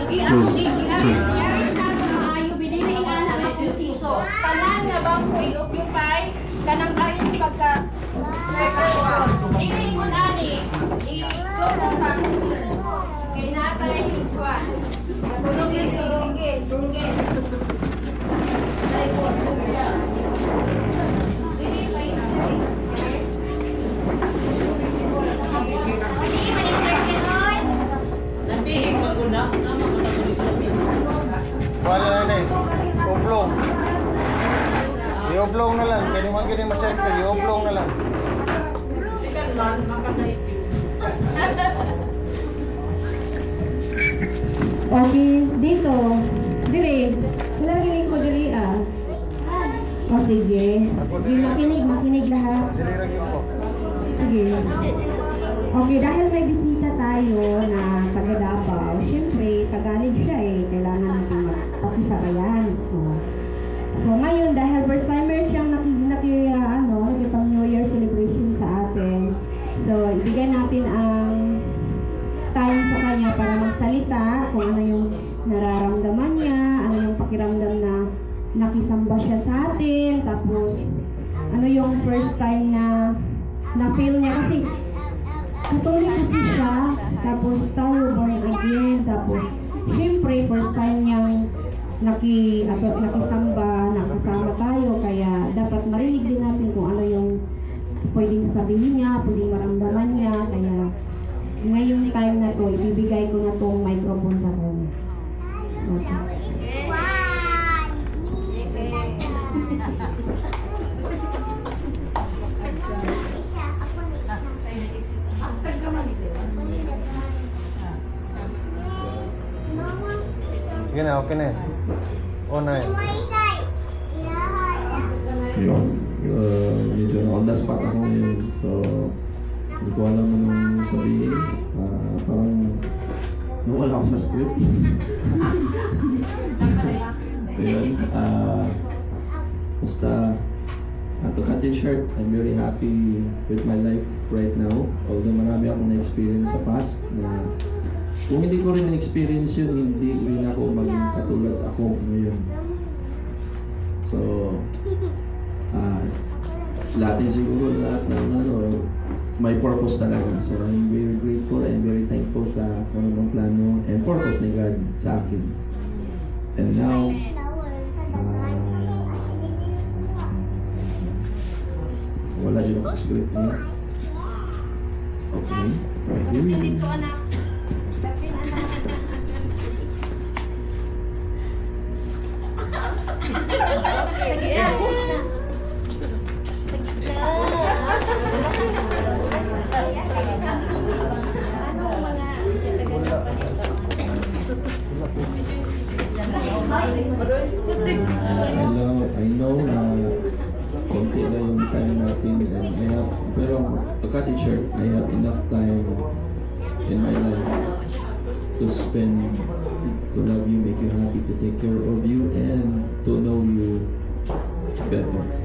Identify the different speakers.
Speaker 1: Iaris na maayo binili nga na ng susiso. Tanan nga bangko i-occupy kanang ayos pagka ilingon ani i-close ang bank. Kaya nakalay yung kuwan. Natulog yung sige.
Speaker 2: Wala na eh. Oblong. I-oblong na lang. Kaya naman ganyan ma-circle. I-oblong na lang.
Speaker 3: Sikat man, makakait
Speaker 1: Okay, dito. Dire. Wala rin ko diri ah. O sige. Makinig lahat.
Speaker 2: Dili lang yun po.
Speaker 1: Sige. Okay, dahil may bisita tayo na taga Davao, syempre, Tagalog siya eh. Kailangan natin magpakisabayan. So ngayon, dahil first timer siyang nakipang New Year celebration sa atin. So, ibigay natin ang time sa kanya para magsalita kung ano yung nararamdaman niya, ano yung pakiramdam na nakisamba siya sa atin, tapos ano yung first time na na-feel niya kasi Catholic kasi siya, tapos tayo born again, tapos syempre first time niyang nakisamba, nakasama tayo, kaya dapat marinig din natin kung ano yung pwedeng sabihin niya, pwedeng maramdaman niya, kaya ngayong time na to, ibibigay ko na tong microphone sa kanya. Okay.
Speaker 2: Sige na, okay na eh. On na eh.
Speaker 4: Yun. Medyo on the spot ako ngayon. So, hindi ko alam anong sabihin. Parang nawala ako sa script. Ayun. Basta, to cut it short, I'm very happy with my life right now. Although marami akong na-experience sa past na kung hindi ko rin na-experience yun, hindi rin ako maging katulad ako ngayon. So, lahat siguro lahat ng may purpose talaga. So, I'm very grateful and very thankful sa kung anong plano and purpose ni God sa akin. And now, wala din ako sa script niya. Okay. Right. I know na konti lang yung time natin and pero to cut it short, I have enough time in my life to spend, to love you, make you happy, to take care of you, and to know you better.